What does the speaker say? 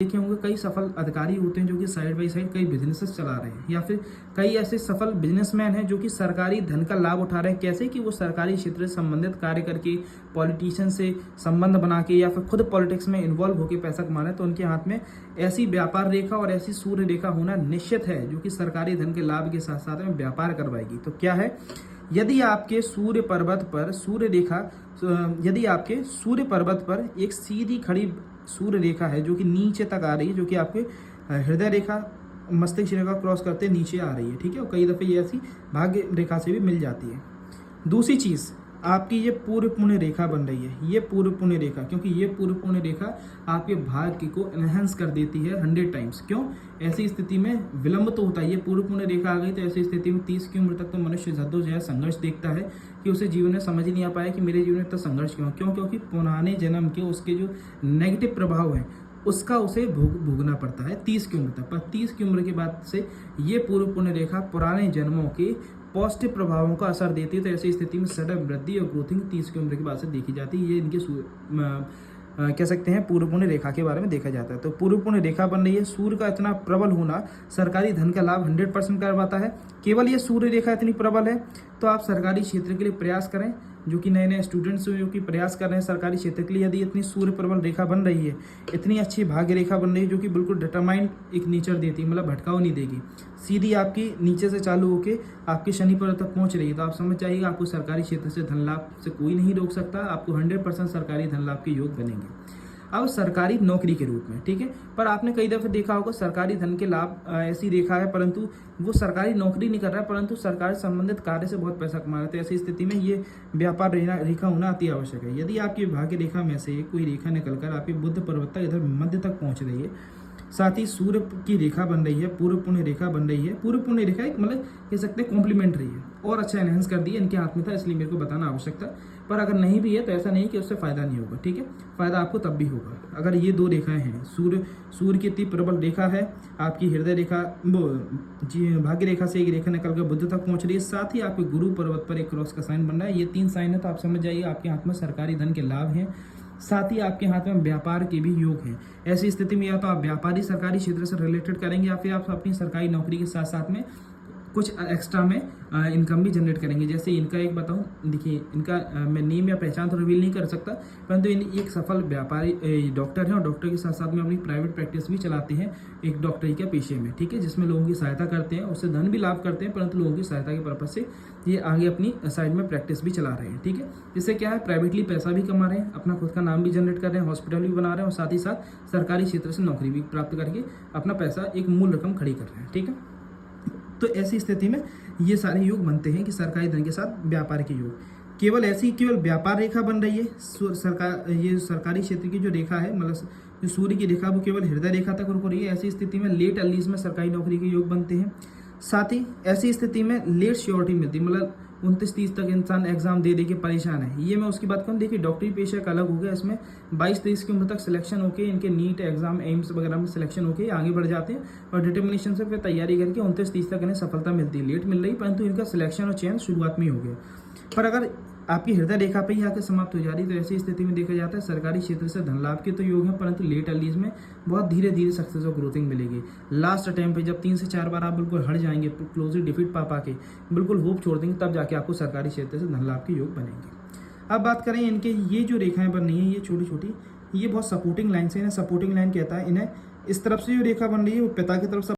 देखे होंगे कई सफल अधिकारी होते हैं जो कि साइड बाय साइड कई बिजनेसेस चला रहे हैं, या फिर कई ऐसे सफल बिजनेसमैन हैं जो कि सरकारी धन का लाभ उठा रहे हैं। कैसे कि वो सरकारी क्षेत्र से संबंधित कार्य करके, पॉलिटिशियन से संबंध बना के, या फिर खुद पॉलिटिक्स में इन्वॉल्व होकर पैसा कमा रहे हैं। तो उनके हाथ में ऐसी व्यापार रेखा और ऐसी सूर्य रेखा होना निश्चित है जो कि सरकारी धन के लाभ के साथ साथ में व्यापार करवाएगी। तो क्या है, यदि आपके सूर्य पर्वत पर सूर्य रेखा, यदि आपके सूर्य पर्वत पर एक सीधी खड़ी सूर्य रेखा है जो कि नीचे तक आ रही है, जो कि आपके हृदय रेखा, मस्तिष्क रेखा क्रॉस करते नीचे आ रही है, ठीक है। और कई दफ़े ये ऐसी भाग्य रेखा से भी मिल जाती है। दूसरी चीज़, आपकी ये पूर्व पुण्य रेखा बन रही है, ये पूर्व पुण्य रेखा, क्योंकि ये पूर्व पुण्य रेखा आपके भाग्य को एनहेंस कर देती है 100 टाइम्स। क्यों? ऐसी स्थिति में विलंब तो होता है, ये पूर्व पुण्य रेखा आ गई तो ऐसी स्थिति में 30 की उम्र तक तो मनुष्य जद्दोजहद संघर्ष देखता है कि उसे जीवन में समझ ही नहीं आ पाया कि मेरे जीवन में इतना संघर्ष क्यों। क्योंकि पुराने जन्म के उसके जो नेगेटिव प्रभाव हैं उसका उसे भोगना पड़ता है 30 की उम्र तक। पर 30 की उम्र के बाद से ये पूर्व पुण्य रेखा पुराने जन्मों के पॉजिटिव प्रभावों का असर देती है। तो ऐसी स्थिति में सडन वृद्धि और ग्रोथिंग 30 की उम्र के बाद से देखी जाती है। ये इनके कह सकते हैं पूर्व पुण्य रेखा के बारे में देखा जाता है। तो पूर्व पुण्य रेखा बन रही है, सूर्य का इतना प्रबल होना सरकारी धन का लाभ 100% करवाता है। केवल ये सूर्य रेखा इतनी प्रबल है तो आप सरकारी क्षेत्र के लिए प्रयास करें, जो कि नए नए स्टूडेंट्स जो कि प्रयास कर रहे हैं सरकारी क्षेत्र के लिए। यदि इतनी सूर्य प्रबल रेखा बन रही है, इतनी अच्छी भाग्य रेखा बन रही है जो कि बिल्कुल डिटरमाइंड एक नेचर देती है, मतलब भटकाव नहीं देगी, सीधी आपकी नीचे से चालू होकर आपके शनि पर्वत तक पहुंच रही है, तो आप समझ जाइएगा आपको सरकारी क्षेत्र से धन लाभ से कोई नहीं रोक सकता। आपको 100% सरकारी धन लाभ के योग बनेंगे। अब सरकारी नौकरी के रूप में, ठीक है। पर आपने कई दफ़े देखा होगा सरकारी धन के लाभ ऐसी रेखा है, परंतु वो सरकारी नौकरी नहीं कर रहा है, परंतु सरकार से संबंधित कार्य से बहुत पैसा कमा रहे थे। ऐसी स्थिति में ये व्यापार रेखा होना अति आवश्यक है। यदि आपकी भाग्य रेखा में से कोई रेखा निकलकर आपके बुध पर्वत तक इधर मध्य तक पहुंच रही है, साथ ही सूर्य की रेखा बन रही है, पूर्व पुण्य रेखा बन रही है। पूर्व पुण्य रेखा एक मतलब कह सकते हैं कॉम्प्लीमेंट्री है और अच्छा एनहेंस कर दिया, इनके हाथ में था इसलिए मेरे को बताना आवश्यक था। पर अगर नहीं भी है तो ऐसा नहीं कि उससे फायदा नहीं होगा, ठीक है। फायदा आपको तब भी होगा अगर ये दो रेखाएं हैं। सूर्य की इतनी प्रबल रेखा है, आपकी हृदय रेखा भाग्य रेखा से एक रेखा निकल कर बुध तक पहुंच रही है, साथ ही आपके गुरु पर्वत पर एक क्रॉस का साइन बन रहा है। ये 3 साइन है तो आप समझ जाइए आपके हाथ में सरकारी धन के लाभ हैं, साथ ही आपके हाथ में व्यापार के भी योग हैं। ऐसी स्थिति में या तो आप व्यापारी सरकारी क्षेत्र से रिलेटेड करेंगे या फिर आप अपनी सरकारी नौकरी के साथ साथ में कुछ एक्स्ट्रा में इनकम भी जनरेट करेंगे। जैसे इनका एक बताऊं, देखिए इनका मैं नेम या पहचान तो रिवील नहीं कर सकता, परंतु एक सफल व्यापारी डॉक्टर हैं और डॉक्टर के साथ साथ में अपनी प्राइवेट प्रैक्टिस भी चलाते हैं एक डॉक्टरी के पेशे में, ठीक है, जिसमें लोगों की सहायता करते हैं, उससे धन भी लाभ करते हैं, परंतु लोगों की सहायता के पर्पज से ये आगे अपनी साइड में प्रैक्टिस भी चला रहे हैं, ठीक है। जिससे क्या है, प्राइवेटली पैसा भी कमा रहे हैं, अपना खुद का नाम भी जनरेट कर रहे हैं, हॉस्पिटल भी बना रहे हैं और साथ ही साथ सरकारी क्षेत्र से नौकरी भी प्राप्त करके अपना पैसा एक मूल रकम खड़ी कर रहे हैं, ठीक है। तो ऐसी स्थिति में ये सारे योग बनते हैं कि सरकारी धन के साथ व्यापार के योग। केवल व्यापार रेखा बन रही है, ये सरकारी क्षेत्र की जो रेखा है, मतलब जो सूर्य की रेखा वो केवल हृदय रेखा तक रुक रही है। ऐसी स्थिति में लेट अर्लीज में सरकारी नौकरी के योग बनते हैं। साथ ही ऐसी स्थिति में लेट श्योरिटी मिलती है, मतलब 29-30 तक इंसान एग्जाम दे के परेशान है। ये मैं उसकी बात करूँ, देखिए डॉक्टरी पेशा का अलग हो गया, इसमें 22-23 की उम्र तक सिलेक्शन होकर इनके नीट एग्जाम, एम्स वगैरह में सिलेक्शन होकर आगे बढ़ जाते हैं और डिटर्मिनेशन से फिर तैयारी करके 29-30 तक इन्हें सफलता मिलती है। लेट मिल रही, परंतु इनका सिलेक्शन और चयन शुरुआत में ही हो गया। पर अगर आपकी हृदय रेखा पे ही आकर समाप्त हो जा रही तो ऐसी स्थिति में देखा जाता है सरकारी क्षेत्र से धन लाभ के तो योग हैं, परंतु लेट अर्लीज में बहुत धीरे धीरे सक्सेस और ग्रोथिंग मिलेगी। लास्ट अटेम्प्ट पे जब 3 से 4 बार आप बिल्कुल हट जाएंगे, क्लोजली डिफीट पा के बिल्कुल होप छोड़ देंगे, तब जाके आपको सरकारी क्षेत्र से धन लाभ के योग बनेंगे। अब बात करें इनके, ये जो रेखाएं बन रही हैं ये छोटी छोटी, ये बहुत सपोर्टिंग लाइन से, इन्हें सपोर्टिंग लाइन कहता है। इन्हें इस तरफ से जो रेखा बन रही है वो पिता की तरफ से